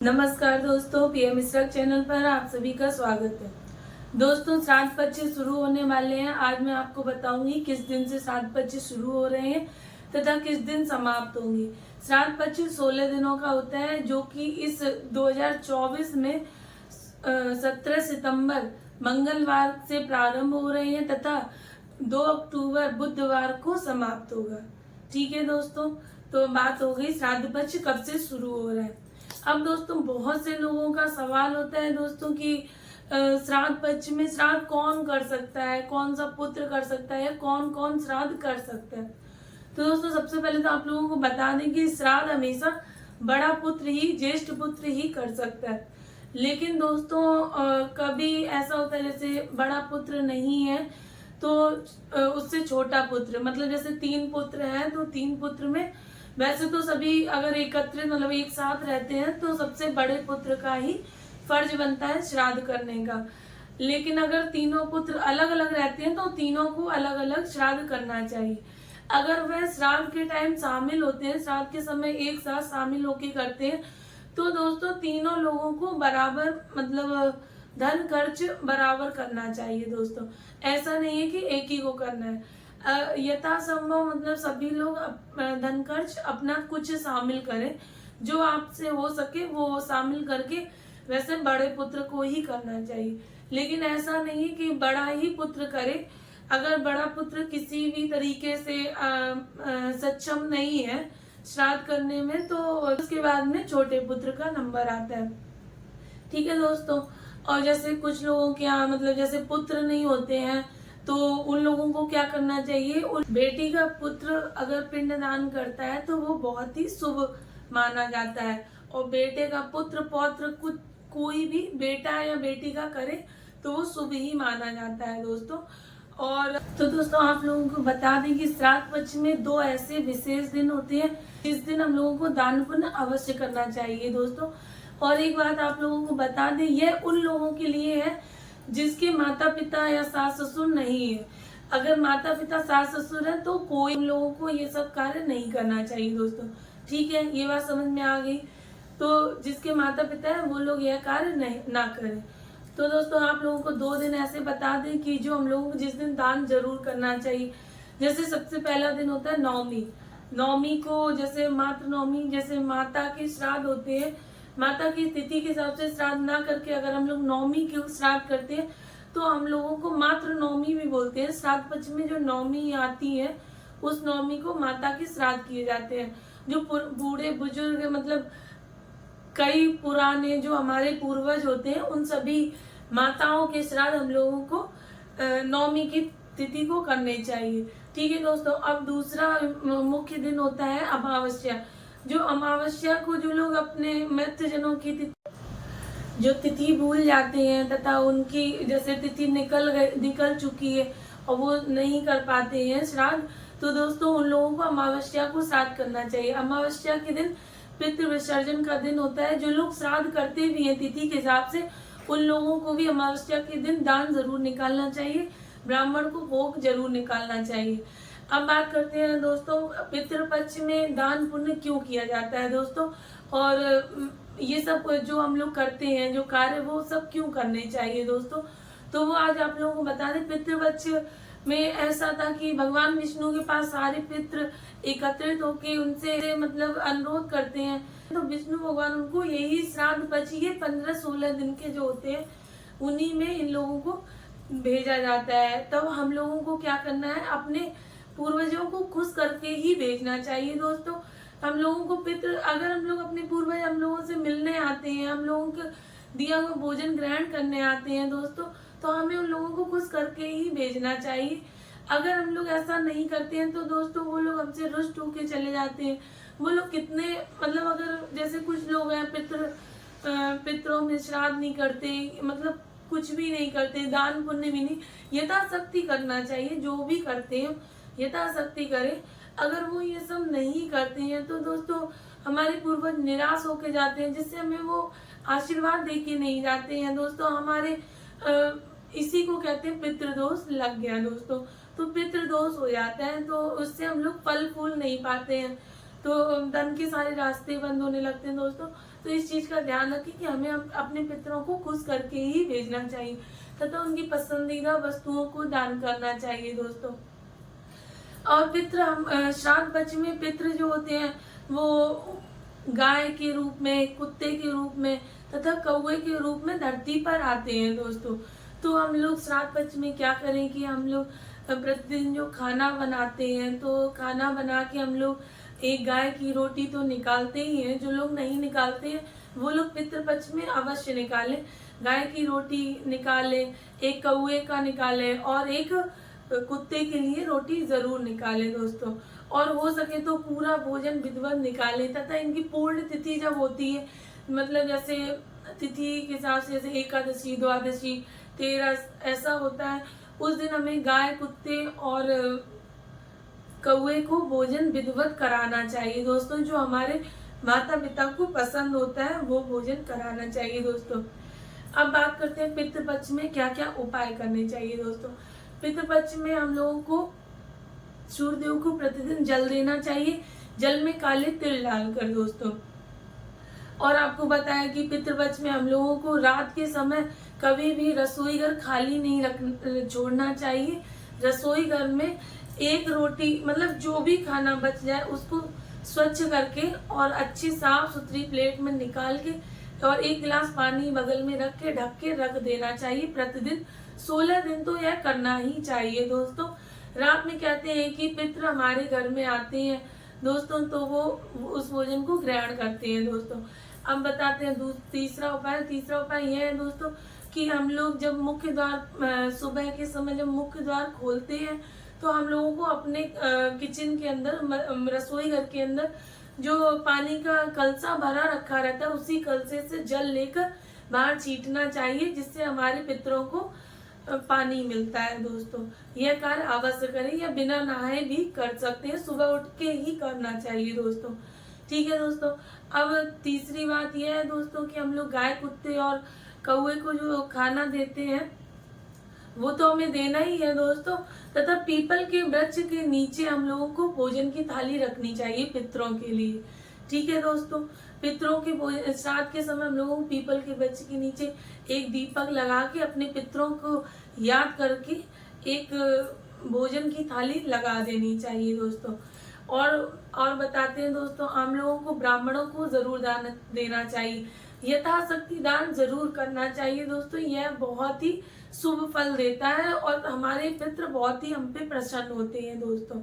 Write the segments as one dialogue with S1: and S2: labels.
S1: नमस्कार दोस्तों, PM Mishra channel पर आप सभी का स्वागत है। दोस्तों, श्राद्ध पक्ष शुरू होने वाले हैं। आज मैं आपको बताऊंगी किस दिन से श्राद्ध पक्ष शुरू हो रहे हैं तथा किस दिन समाप्त होंगे। श्राद्ध पक्ष 16 दिनों का होता है, जो कि इस 2024 में 17 सितंबर मंगलवार से प्रारंभ हो रहे हैं तथा 2 अक्टूबर बुधवार को समाप्त होगा। ठीक है दोस्तों, तो बात हो गई श्राद्ध पक्ष कब से शुरू हो रहा है। अब दोस्तों, बहुत से लोगों का सवाल होता है दोस्तों कि श्राद्ध पक्ष में श्राद्ध कौन कर सकता है, कौन सा पुत्र कर सकता है, कौन कौन श्राद्ध कर सकता है। तो दोस्तों, सबसे पहले तो आप लोगों को बता दें कि श्राद्ध हमेशा बड़ा पुत्र ही, ज्येष्ठ पुत्र ही कर सकता है। लेकिन दोस्तों, कभी ऐसा होता है जैसे बड़ा पुत्र नहीं है तो उससे छोटा पुत्र, मतलब जैसे 3 पुत्र हैं तो 3 पुत्र में वैसे तो सभी अगर एकत्रित मतलब एक साथ रहते हैं तो सबसे बड़े पुत्र का ही फर्ज बनता है श्राद्ध करने का। लेकिन अगर तीनों पुत्र अलग अलग रहते हैं तो तीनों को अलग अलग श्राद्ध करना चाहिए। अगर वह श्राद्ध के टाइम शामिल होते हैं, श्राद्ध के समय एक साथ शामिल होके करते हैं, तो दोस्तों तीनों लोगों को बराबर मतलब धन खर्च बराबर करना चाहिए। दोस्तों, ऐसा नहीं है कि एक ही को करना है। यथासंभव मतलब सभी लोग धन खर्च अपना कुछ शामिल करें, जो आपसे हो सके वो शामिल करके वैसे बड़े पुत्र को ही करना चाहिए। लेकिन ऐसा नहीं है कि बड़ा ही पुत्र करे। अगर बड़ा पुत्र किसी भी तरीके से सक्षम नहीं है श्राद्ध करने में, तो उसके बाद में छोटे पुत्र का नंबर आता है। ठीक है दोस्तों, और जैसे कुछ लोगों के यहाँ मतलब जैसे पुत्र नहीं होते हैं तो उन लोगों को क्या करना चाहिए, उन बेटी का पुत्र अगर पिंडदान करता है तो वो बहुत ही शुभ माना जाता है। और बेटे का पुत्र पौत्र कोई भी बेटा या बेटी का करे तो वो शुभ ही माना जाता है दोस्तों। और तो दोस्तों, आप लोगों को बता दें कि श्राद्ध पक्ष में 2 ऐसे विशेष दिन होते हैं जिस दिन हम लोगों को दान पुण्य अवश्य करना चाहिए दोस्तों। और एक बात आप लोगों को बता दें, यह उन लोगों के लिए है जिसके माता पिता या सास ससुर नहीं है। अगर माता पिता सास ससुर है तो कोई उन लोगों को ये सब कार्य नहीं करना चाहिए दोस्तों। ठीक है, ये बात समझ में आ गई। तो जिसके माता पिता है वो लोग यह कार्य नहीं ना करें। तो दोस्तों, आप लोगों को 2 दिन ऐसे बता दें कि जो हम लोगों को जिस दिन दान जरूर करना चाहिए। जैसे सबसे पहला दिन होता है नवमी। नवमी को जैसे मातृ नवमी, जैसे माता के श्राद्ध होते हैं, माता की तिथि के हिसाब से श्राद्ध ना करके अगर हम लोग नवमी के श्राद्ध करते हैं तो हम लोगों को मातृ नवमी भी बोलते हैं। श्राद्ध पक्ष में जो नवमी आती है उस नवमी को माता के श्राद्ध किए जाते हैं। जो बूढ़े बुजुर्ग मतलब कई पुराने जो हमारे पूर्वज होते हैं उन सभी माताओं के श्राद्ध हम लोगों को नवमी की तिथि को करने चाहिए। ठीक है दोस्तों, अब दूसरा मुख्य दिन होता है अमावस्या। जो अमावस्या को जो लोग अपने मृतजनों की जो तिथि भूल जाते हैं तथा उनकी जैसे तिथि निकल चुकी है और वो नहीं कर पाते हैं श्राद्ध, तो दोस्तों उन लोगों को अमावस्या को श्राद्ध करना चाहिए। अमावस्या के दिन पितृ विसर्जन का दिन होता है। जो लोग श्राद्ध करते भी हैं तिथि के हिसाब से, उन लोगों को भी अमावस्या के दिन दान जरूर निकालना चाहिए, ब्राह्मण को भोग जरूर निकालना चाहिए। अब बात करते हैं दोस्तों, पितृपक्ष में दान पुण्य क्यों किया जाता है दोस्तों, और ये सब जो हम लोग करते हैं जो कार्य वो सब क्यों करने चाहिए दोस्तों। तो वो आज आप लोगों को बता दें। पितृपक्ष में ऐसा था कि भगवान विष्णु के पास सारे पितृ एकत्रित होके उनसे मतलब अनुरोध करते हैं, तो विष्णु भगवान उनको यही श्राद्ध पक्ष ये 15-16 दिन के जो होते हैं उन्हीं में इन लोगों को भेजा जाता है। तब हम लोगों को क्या करना है, अपने पूर्वजों को खुश करके ही भेजना चाहिए दोस्तों। हम लोगों को पितृ अगर हम लोग अपने पूर्वज हम लोगों से मिलने आते हैं, हम लोगों के दिया हुआ भोजन ग्रहण करने आते हैं दोस्तों, तो हमें उन लोगों को खुश करके ही भेजना चाहिए। अगर हम लोग ऐसा नहीं करते हैं तो दोस्तों वो लोग हमसे रुष्ट होके चले जाते हैं। वो लोग कितने मतलब अगर जैसे कुछ लोग हैं पितरों में श्राद्ध नहीं करते, मतलब कुछ भी नहीं करते, दान पुण्य भी नहीं, यथाशक्ति करना चाहिए। जो भी करते हैं यथाशक्ति करें। अगर वो ये सब नहीं करते हैं तो दोस्तों हमारे पूर्वज निराश होके जाते हैं, जिससे हमें वो आशीर्वाद देके नहीं जाते हैं दोस्तों। हमारे इसी को कहते हैं पितृदोष लग गया दोस्तों। तो पितृदोष हो जाता है तो उससे हम लोग फल फूल नहीं पाते हैं। तो धन के सारे रास्ते बंद होने लगते हैं दोस्तों। तो इस चीज का ध्यान रखें कि हमें अपने पितरों को खुश करके ही भेजना चाहिए तथा उनकी पसंदीदा वस्तुओं को दान करना चाहिए दोस्तों। और पितृ हम श्राद्ध पक्ष में पितृ जो होते हैं वो गाय के रूप में, कुत्ते के रूप में तथा कौवे के रूप में धरती पर आते हैं दोस्तों। तो हम लोग श्राद्ध पक्ष में क्या करें कि हम लोग प्रतिदिन जो खाना बनाते हैं तो खाना बना के हम लोग एक गाय की रोटी तो निकालते ही हैं। जो लोग नहीं निकालते हैं वो लोग पितृपक्ष में अवश्य निकालें, गाय की रोटी निकालें, एक कौवे का निकालें और एक कुत्ते के लिए रोटी जरूर निकालें दोस्तों। और हो सके तो पूरा भोजन विधिवत निकालें तथा इनकी पूर्ण तिथि जब होती है, मतलब जैसे तिथि के हिसाब से जैसे एकादशी, द्वादशी, 13 ऐसा होता है, उस दिन हमें गाय, कुत्ते और कौवे को भोजन विधिवत कराना चाहिए दोस्तों। जो हमारे माता पिता को पसंद होता है वो भोजन कराना चाहिए दोस्तों। अब बात करते हैं पितृपक्ष में क्या क्या उपाय करने चाहिए दोस्तों। पितृपक्ष में हम लोगों को सूर्यदेव को प्रतिदिन जल देना चाहिए, जल में काले तिल डालकर दोस्तों। और आपको बताया कि पितृपक्ष में हम लोगों को रात के समय कभी भी रसोई घर खाली नहीं छोड़ना चाहिए। रसोई घर में एक रोटी, मतलब जो भी खाना बच जाए उसको स्वच्छ करके और अच्छी साफ सुथरी प्लेट में निकाल के और एक गिलास पानी बगल में रख के ढक के रख देना चाहिए प्रतिदिन। 16 दिन तो यह करना ही चाहिए दोस्तों। रात में कहते हैं कि पितृ हमारे घर में आते हैं दोस्तों, तो वो उस भोजन को ग्रहण करते हैं दोस्तों। अब बताते हैं तीसरा उपाय यह है दोस्तों कि हम लोग जब मुख्य द्वार सुबह के समय जब मुख्य द्वार खोलते हैं तो हम लोगों को अपने किचन के अंदर, रसोई घर के अंदर जो पानी का कलसा भरा रखा रहता है उसी कलसे से जल लेकर बाहर छींटना चाहिए, जिससे हमारे पितरों को पानी मिलता है दोस्तों। यह कार्य अवश्य करें या बिना नहाए भी कर सकते हैं, सुबह उठ के ही करना चाहिए दोस्तों। ठीक है दोस्तों। अब तीसरी बात यह है दोस्तों कि हम लोग गाय, कुत्ते और कौवे को जो खाना देते हैं वो तो हमें देना ही है दोस्तों। तथा पीपल के वृक्ष के नीचे हम लोगों को भोजन की थाली रखनी चाहिए पितरों के लिए। ठीक है दोस्तों। पितरों के श्राद्ध के समय हम लोगों को पीपल के वृक्ष के नीचे एक दीपक लगा के अपने पितरों को याद करके एक भोजन की थाली लगा देनी चाहिए दोस्तों। और बताते हैं दोस्तों, हम लोगों को ब्राह्मणों को जरूर दान देना चाहिए, यथाशक्ति दान जरूर करना चाहिए दोस्तों। यह बहुत ही शुभ फल देता है और हमारे पितृ बहुत ही हम पे प्रसन्न होते हैं दोस्तों।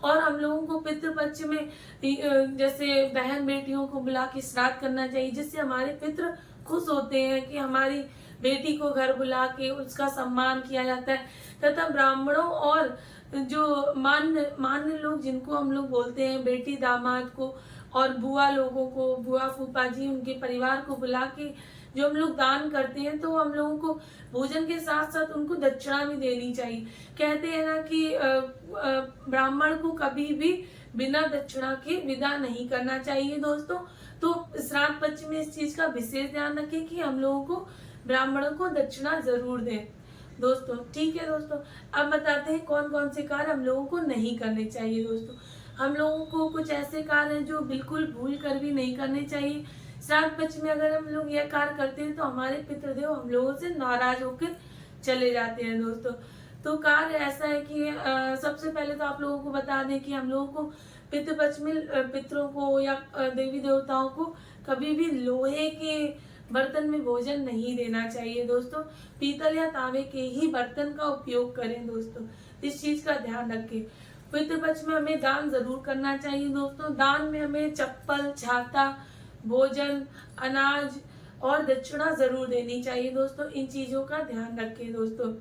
S1: और हम लोगों को पितृपक्ष में जैसे बहन बेटियों को बुला के श्राद्ध करना चाहिए, जिससे हमारे पितृ खुश होते हैं कि हमारी बेटी को घर बुला के उसका सम्मान किया जाता है। तथा ब्राह्मणों और जो मान्य लोग जिनको हम लोग बोलते हैं, बेटी दामाद को और बुआ लोगों को, बुआ फूफा जी, उनके परिवार को बुला के जो हम लोग दान करते हैं तो हम लोगों को भोजन के साथ साथ उनको दक्षिणा भी देनी चाहिए। कहते हैं ना कि ब्राह्मण को कभी भी बिना दक्षिणा के विदा नहीं करना चाहिए दोस्तों। तो श्राद्ध पक्ष में इस चीज का विशेष ध्यान रखें कि हम लोगों को ब्राह्मणों को दक्षिणा जरूर दें दोस्तों। ठीक है दोस्तों। अब बताते हैं कौन कौन से कार्य हम लोगों को नहीं करने चाहिए दोस्तों। हम लोगों को कुछ ऐसे कार्य हैं जो बिल्कुल भूल कर भी नहीं करने चाहिए। श्राद्ध पक्ष में अगर हम लोग यह कार्य करते हैं तो हमारे पितृदेव हम लोगों से नाराज होकर चले जाते हैं दोस्तों। तो कार्य ऐसा है कि सबसे पहले तो आप लोगों को बता दें कि हम लोगों को पितृपक्ष में पितरों को या देवी देवताओं को कभी भी लोहे के बर्तन में भोजन नहीं देना चाहिए दोस्तों। पीतल या तांबे के ही बर्तन का उपयोग करें दोस्तों। इस चीज का ध्यान रखें। पितृपक्ष में हमें दान जरूर करना चाहिए दोस्तों। दान में हमें चप्पल, छाता, भोजन, अनाज और दक्षिणा जरूर देनी चाहिए दोस्तों। इन चीजों का ध्यान रखें दोस्तों।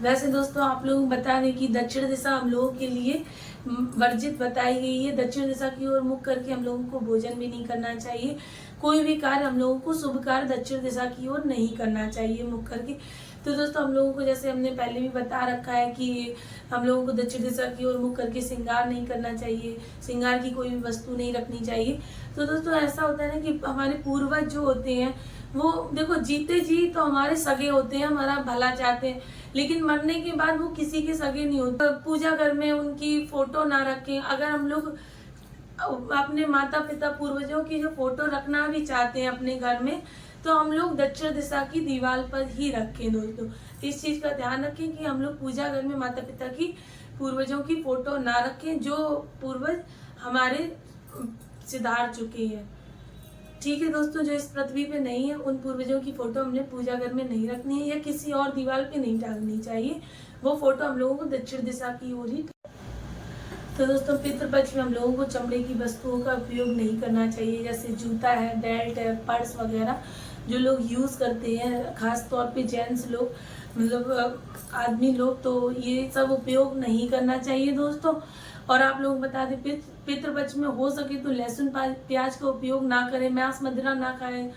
S1: वैसे दोस्तों आप लोग बता दें कि दक्षिण दिशा हम लोगों के लिए वर्जित बताई गई है। दक्षिण दिशा की ओर मुख करके हम लोगों को भोजन भी नहीं करना चाहिए। कोई भी कार्य हम लोगों को शुभ कार्य दक्षिण दिशा की ओर नहीं करना चाहिए मुख करके। तो दोस्तों हम लोगों को जैसे हमने पहले भी बता रखा है कि हम लोगों को दक्षिण दिशा की ओर मुख करके श्रृंगार नहीं करना चाहिए, श्रृंगार की कोई भी वस्तु नहीं रखनी चाहिए। तो दोस्तों ऐसा होता है ना कि हमारे पूर्वज जो होते हैं वो देखो जीते जी तो हमारे सगे होते हैं, हमारा भला चाहते हैं, लेकिन मरने के बाद वो किसी के सगे नहीं होते। पूजा घर में उनकी फोटो ना रखें। अगर हम लोग अपने माता पिता पूर्वजों की जो फोटो रखना भी चाहते हैं अपने घर में, तो हम लोग दक्षिण दिशा की दीवार पर ही रखें दोस्तों। इस चीज का ध्यान रखें कि हम लोग पूजा घर में माता पिता की पूर्वजों की फोटो ना रखें, जो पूर्वज हमारे सिधार चुके हैं। ठीक है दोस्तों, जो इस पृथ्वी पे नहीं है उन पूर्वजों की फोटो हमने पूजा घर में नहीं रखनी है या किसी और दीवार पे नहीं टांगनी चाहिए। वो फोटो हम लोगों को दक्षिण दिशा की ओर ही। तो दोस्तों, पितृपक्ष में हम लोगों को चमड़े की वस्तुओं का उपयोग नहीं करना चाहिए, जैसे जूता है, बेल्ट है, पर्स वगैरह जो लोग यूज करते हैं, खास तौर पे जेंट्स लोग, मतलब आदमी लोग, तो ये सब उपयोग नहीं करना चाहिए दोस्तों। और आप लोग बता दें, पितृपक्ष में हो सके तो लहसुन प्याज का उपयोग ना करें, मांस मदिरा ना खाएं।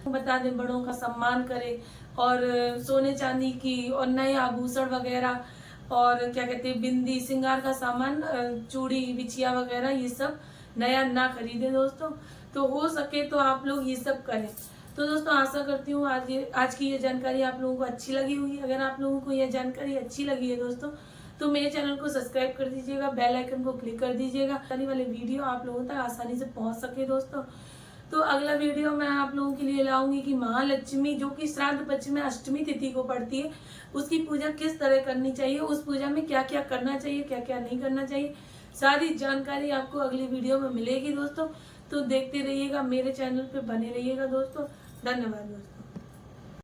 S1: बता दें, बड़ों का सम्मान करें और सोने चांदी की और नए आभूषण वगैरह और क्या कहते हैं बिंदी श्रृंगार का सामान, चूड़ी बिछिया वगैरह, ये सब नया ना खरीदें दोस्तों। तो हो सके तो आप लोग ये सब करें। तो दोस्तों, आशा करती हूँ आज की ये जानकारी आप लोगों को अच्छी लगी होगी। अगर आप लोगों को ये जानकारी अच्छी लगी है दोस्तों, तो मेरे चैनल को सब्सक्राइब कर दीजिएगा, बेल आइकन को क्लिक कर दीजिएगा, आने वाले वीडियो आप लोगों तक आसानी से पहुंच सके दोस्तों। तो अगला वीडियो मैं आप लोगों के लिए लाऊंगी कि महालक्ष्मी, जो कि श्राद्ध पक्ष में अष्टमी तिथि को पड़ती है, उसकी पूजा किस तरह करनी चाहिए, उस पूजा में क्या क्या करना चाहिए, क्या क्या नहीं करना चाहिए, सारी जानकारी आपको अगली वीडियो में मिलेगी दोस्तों। तो देखते रहिएगा, मेरे चैनल पे बने रहिएगा दोस्तों। धन्यवाद दोस्तों।